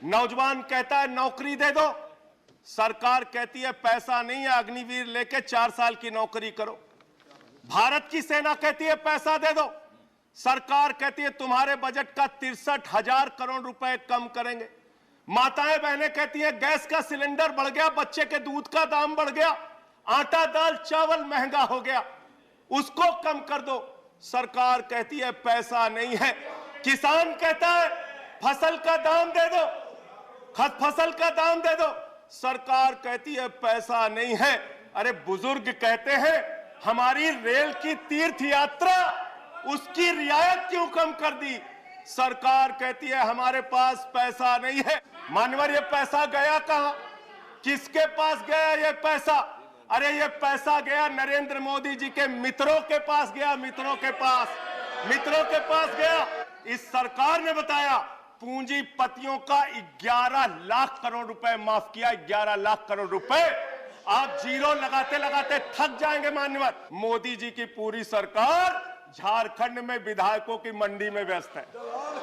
नौजवान कहता है नौकरी दे दो, सरकार कहती है पैसा नहीं है, अग्निवीर लेके 4 साल की नौकरी करो। भारत की सेना कहती है पैसा दे दो, सरकार कहती है तुम्हारे बजट का 63,000 करोड़ रुपए कम करेंगे। माताएं बहनें कहती हैं गैस का सिलेंडर बढ़ गया, बच्चे के दूध का दाम बढ़ गया, आटा दाल चावल महंगा हो गया, उसको कम कर दो, सरकार कहती है पैसा नहीं है। किसान कहता है फसल का दाम दे दो, फसल का दाम दे दो, सरकार कहती है पैसा नहीं है। अरे बुजुर्ग कहते हैं हमारी रेल की तीर्थ यात्रा, उसकी रियायत क्यों कम कर दी, सरकार कहती है हमारे पास पैसा नहीं है। मान्यवर ये पैसा गया कहां, किसके पास गया ये पैसा? अरे ये पैसा गया नरेंद्र मोदी जी के मित्रों के पास गया, मित्रों के पास गया। इस सरकार ने बताया पूंजीपतियों का 11 लाख करोड़ रुपए माफ किया, 11 लाख करोड़ रुपए। आप जीरो लगाते लगाते थक जाएंगे मान्यवर। मोदी जी की पूरी सरकार झारखंड में विधायकों की मंडी में व्यस्त है,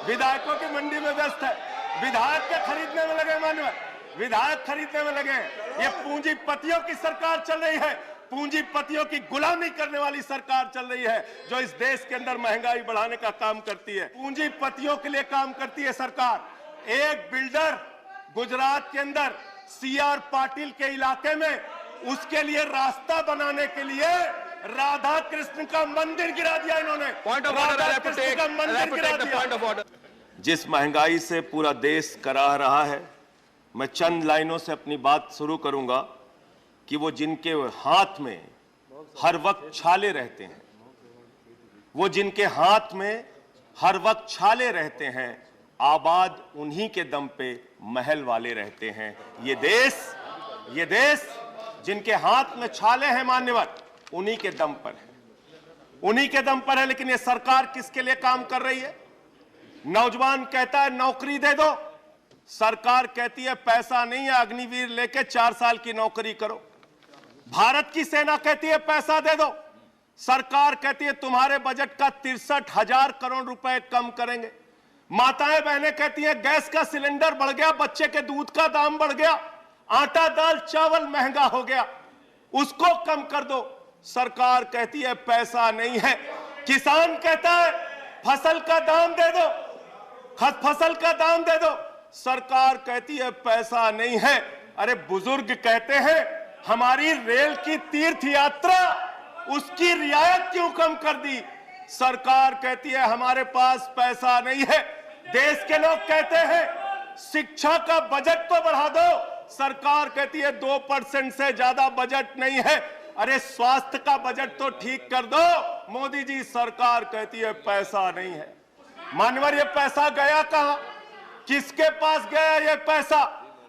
विधायकों की मंडी में व्यस्त है, विधायक के खरीदने में लगे मान्यवर, विधायक खरीदने में लगे। ये पूंजीपतियों की सरकार चल रही है, पूंजीपतियों की गुलामी करने वाली सरकार चल रही है, जो इस देश के अंदर महंगाई बढ़ाने का काम करती है, पूंजीपतियों के लिए काम करती है सरकार। एक बिल्डर गुजरात के अंदर CR पाटिल के इलाके में, उसके लिए रास्ता बनाने के लिए राधा कृष्ण का मंदिर गिरा दिया इन्होंने, राधा कृष्ण का मंदिर गिरा दिया। जिस महंगाई से पूरा देश कराह रहा है, मैं चंद लाइनों से अपनी बात शुरू करूंगा कि वो जिनके हाथ में हर वक्त छाले रहते हैं, वो जिनके हाथ में हर वक्त छाले रहते हैं, आबाद उन्हीं के दम पे महल वाले रहते हैं। ये देश जिनके हाथ में छाले हैं मान्यवर, उन्हीं के दम पर है, उन्हीं के दम पर है। लेकिन ये सरकार किसके लिए काम कर रही है? नौजवान कहता है नौकरी दे दो, सरकार कहती है पैसा नहीं है, अग्निवीर लेके 4 साल की नौकरी करो। भारत की सेना कहती है पैसा दे दो, सरकार कहती है तुम्हारे बजट का 63,000 करोड़ रुपए कम करेंगे। माताएं बहनें कहती हैं गैस का सिलेंडर बढ़ गया, बच्चे के दूध का दाम बढ़ गया, आटा दाल चावल महंगा हो गया, उसको कम कर दो, सरकार कहती है पैसा नहीं है। किसान कहता है फसल का दाम दे दो, फसल का दाम दे दो, सरकार कहती है पैसा नहीं है। अरे बुजुर्ग कहते हैं हमारी रेल की तीर्थ यात्रा, उसकी रियायत क्यों कम कर दी, सरकार कहती है हमारे पास पैसा नहीं है। देश के लोग कहते हैं शिक्षा का बजट तो बढ़ा दो, सरकार कहती है 2% से ज्यादा बजट नहीं है। अरे स्वास्थ्य का बजट तो ठीक कर दो, मोदी जी सरकार कहती है पैसा नहीं है। मान्यवर ये पैसा गया कहां, किसके पास गया ये पैसा?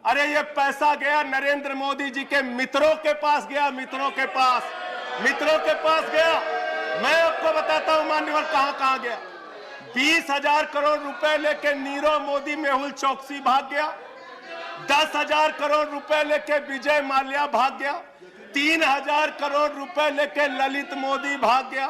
अरे ये पैसा गया नरेंद्र मोदी जी के मित्रों के पास गया, मित्रों के पास गया। मैं आपको बताता हूं मान्यवर कहां कहां गया। 20,000 करोड़ रुपए लेके नीरव मोदी मेहुल चौकसी भाग गया, 10,000 करोड़ रुपए लेके विजय माल्या भाग गया, 3,000 करोड़ रुपए लेके ललित मोदी भाग गया,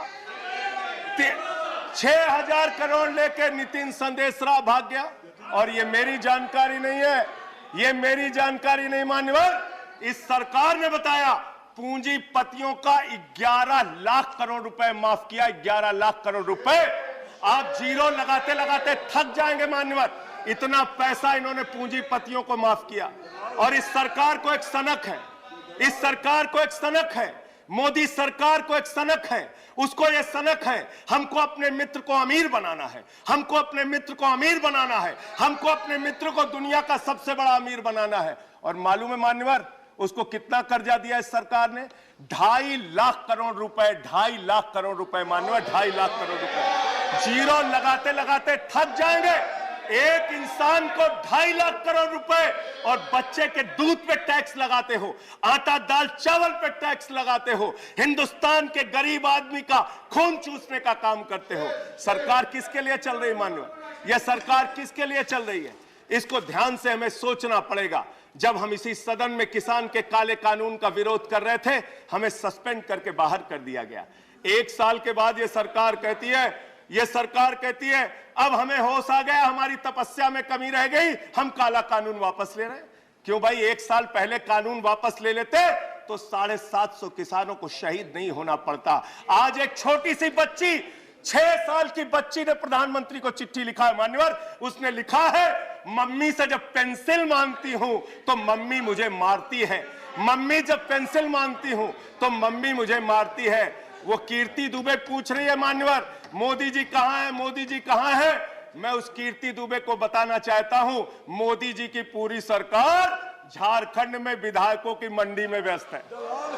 6,000 करोड़ लेके नितिन संदेशरा भाग गया। और ये मेरी जानकारी नहीं है, ये मेरी जानकारी नहीं मान्यवर, इस सरकार ने बताया पूंजीपतियों का 11 लाख करोड़ रुपए माफ किया, 11 लाख करोड़ रुपए। आप जीरो लगाते लगाते थक जाएंगे मान्यवर, इतना पैसा इन्होंने पूंजीपतियों को माफ किया। और इस सरकार को एक सनक है, इस सरकार को एक सनक है, मोदी सरकार को एक सनक है, उसको ये सनक है हमको अपने मित्र को अमीर बनाना है, हमको अपने मित्र को अमीर बनाना है, हमको अपने मित्र को दुनिया का सबसे बड़ा अमीर बनाना है। और मालूम है मान्यवर उसको कितना कर्जा दिया इस सरकार ने? 2.5 लाख करोड़ रुपए, 2.5 लाख करोड़ रुपए मान्यवर, 2.5 लाख करोड़ रुपए। जीरो लगाते लगाते थक जाएंगे। एक इंसान को 2.5 लाख करोड़ रुपए और बच्चे के दूध पे टैक्स लगाते हो, आटा दाल चावल पे टैक्स लगाते हो, हिंदुस्तान के गरीब आदमी का खून चूसने का काम करते हो। सरकार किसके लिए चल रही है मान्यवर? यह सरकार किसके लिए चल रही है? इसको ध्यान से हमें सोचना पड़ेगा। जब हम इसी सदन में किसान के काले कानून का विरोध कर रहे थे, हमें सस्पेंड करके बाहर कर दिया गया। 1 साल के बाद यह सरकार कहती है ये सरकार कहती है अब हमें होश आ गया, हमारी तपस्या में कमी रह गई, हम काला कानून वापस ले रहे हैं। क्यों भाई, 1 साल पहले कानून वापस ले लेते तो 750 किसानों को शहीद नहीं होना पड़ता। आज एक छोटी सी बच्ची, 6 साल की बच्ची ने प्रधानमंत्री को चिट्ठी लिखा है मान्यवर। उसने लिखा है, मम्मी से जब पेंसिल मांगती हूं तो मम्मी मुझे मारती है, मम्मी जब पेंसिल मांगती हूं तो मम्मी मुझे मारती है। वो कीर्ति दुबे पूछ रही है मान्यवर, मोदी जी कहां है, मोदी जी कहां है। मैं उस कीर्ति दुबे को बताना चाहता हूं, मोदी जी की पूरी सरकार झारखंड में विधायकों की मंडी में व्यस्त है,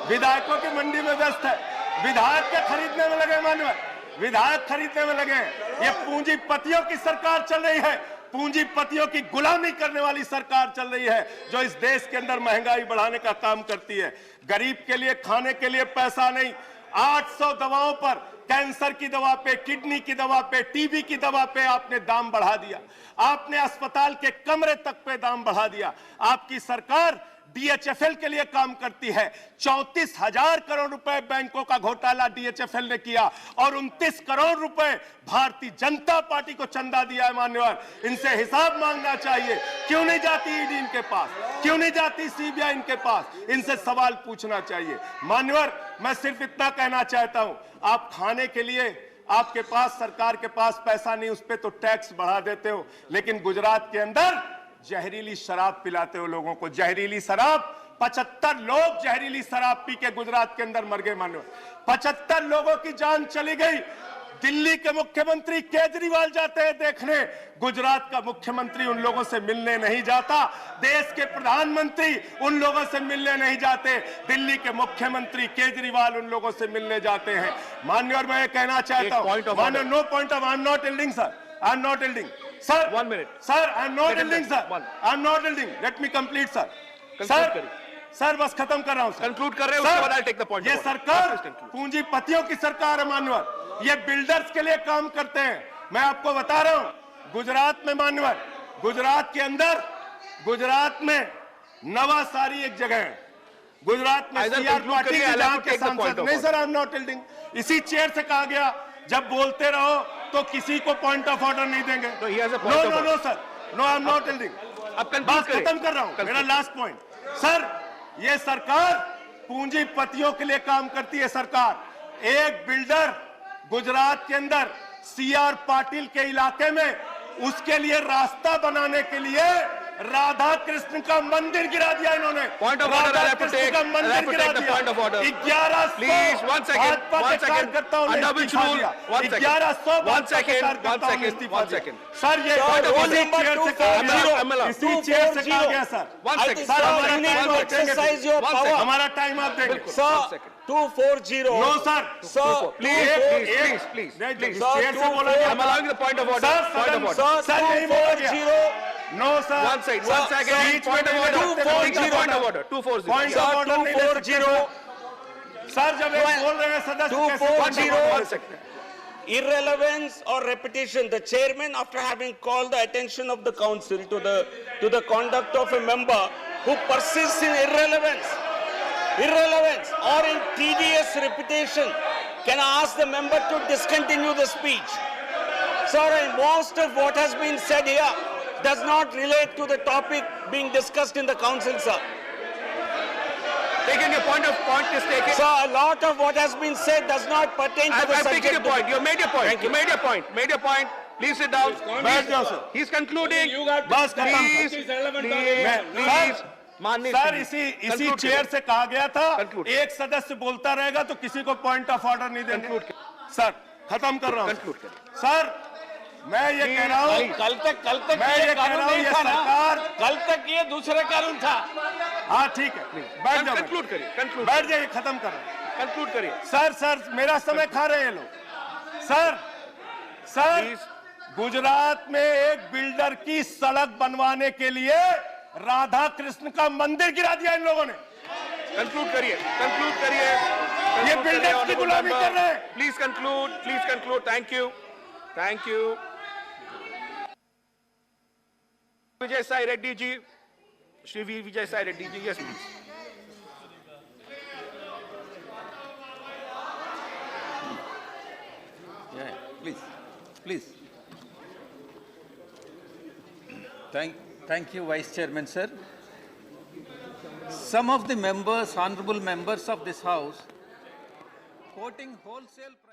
विधायकों की मंडी में व्यस्त है। विधायक के खरीदने में लगे मान्यवर, विधायक खरीदने में लगे। ये पूंजीपतियों की सरकार चल रही है, पूंजीपतियों की गुलामी करने वाली सरकार चल रही है, जो इस देश के अंदर महंगाई बढ़ाने का काम करती है। गरीब के लिए खाने के लिए पैसा नहीं, 800 दवाओं पर, कैंसर की दवा पे, किडनी की दवा पे, टीबी की दवा पे आपने दाम बढ़ा दिया, आपने अस्पताल के कमरे तक पे दाम बढ़ा दिया। आपकी सरकार डीएचएफएल के लिए काम करती है। 34,000 करोड़ रुपए बैंकों का घोटाला डीएचएफएल ने किया और 29 करोड़ रुपए भारतीय जनता पार्टी को चंदा दिया है मान्यवर। इनसे हिसाब मांगना चाहिए। क्यों नहीं जाती ईडी इनके पास, क्यों नहीं जाती सीबीआई इनके पास, इनसे सवाल पूछना चाहिए मान्यवर। मैं सिर्फ इतना कहना चाहता हूं, आप खाने के लिए आपके पास, सरकार के पास पैसा नहीं, उस पर तो टैक्स बढ़ा देते हो, लेकिन गुजरात के अंदर जहरीली शराब पिलाते हो लोगों को, जहरीली शराब। 75 लोग जहरीली शराब पी के गुजरात के अंदर मर गए मानो, 75 लोगों की जान चली गई। दिल्ली के मुख्यमंत्री केजरीवाल जाते हैं देखने, गुजरात का मुख्यमंत्री उन लोगों से मिलने नहीं जाता, देश के प्रधानमंत्री उन लोगों से मिलने नहीं जाते, दिल्ली के मुख्यमंत्री केजरीवाल उन लोगों से मिलने जाते हैं। माननीय, मैं कहना चाहता हूं, माननीय, no point of, I am not yielding sir, I am not yielding sir, 1 minute sir, I am not yielding sir, I am not yielding, let me complete sir, sir बस खत्म कर रहा हूं, कंक्लूड कर रहे हो, उसके बाद आई टेक द पॉइंट। ये सरकार पूंजीपतियों की सरकार है मान्यवर, ये बिल्डर्स के लिए काम करते हैं। मैं आपको बता रहा हूं, गुजरात में मान्यवर, गुजरात के अंदर, गुजरात में नवासारी एक जगह है, गुजरात में सीआर पार्टी के जहां के सांसद, नहीं sir, I am not yielding, इसी चेयर से कहा गया जब बोलते रहो तो किसी को पॉइंट ऑफ ऑर्डर नहीं देंगे। No no no sir, no, I am not yielding. बात खत्म कर रहा हूं, मेरा लास्ट पॉइंट सर, ये सरकार पूंजीपतियों के लिए काम करती है। सरकार एक बिल्डर गुजरात के अंदर सीआर पाटिल के इलाके में, उसके लिए रास्ता बनाने के लिए राधा कृष्ण का मंदिर गिरा दिया इन्होंने। Point of order, Radha Krishna का मंदिर गिरा दिया। Point of order, 1100 please, 1 second, 1 second, under which rule, 1 second, 1 second, sir, ये इसी चेयर से कहा गया सर, 1 second, हमारा टाइम आप देंगे sir, 240, no sir, please, chair से बोला गया, I'm allowing the point of order, point of order, sir, नहीं बोला गया, no sir, 1 second, point of order, 240, point of order नहीं ले सकते सर, जब ये बोल रहे हैं सदस्य कैसे 240, irrelevance or repetition. The chairman, after having called the attention of the council to the conduct of a member who persists in irrelevance or in tedious repetition, can ask the member to discontinue the speech. Sir, and most of what has been said here does not relate to the topic being discussed in the council, sir. Taking a point is taken. Sir, a lot of what has been said does not pertain to the I'm subject. taking a point. You made your point. Thank you. You made your point. Please sit down. बैठ जाओ sir, He's concluding. बस खत्म। Please. माननीय sir, इसी chair से कहा गया था, Conclude. एक सदस्य बोलता रहेगा तो किसी को पॉइंट ऑफ ऑर्डर नहीं देंगे। सर, खत्म कर रहा हूं सर, मैं ये कह रहा हूं, कल तक मैं ये कह रहा हूं, ये सरकार, कल तक ये दूसरा कानून था। हाँ ठीक है, बैठ जाओ, कंक्लूड करिए, बैठ जाइए, खत्म कर रहा हूं। कंक्लूड करिए। सर, मेरा समय खा रहे हैं लोग। सर, गुजरात में एक बिल्डर की सड़क बनवाने के लिए राधा कृष्ण का मंदिर गिरा दिया इन लोगों ने। कंक्लूड करिए। ये बिल्डर्स की गुलामी कर रहे हैं। Please conclude. Thank you. Vijay Sai Reddy ji, Shri Vijay Sai Reddy ji, yes please. Please please. Thank you, Vice Chairman, sir. Some of the members, honorable members of this House, quoting wholesale price.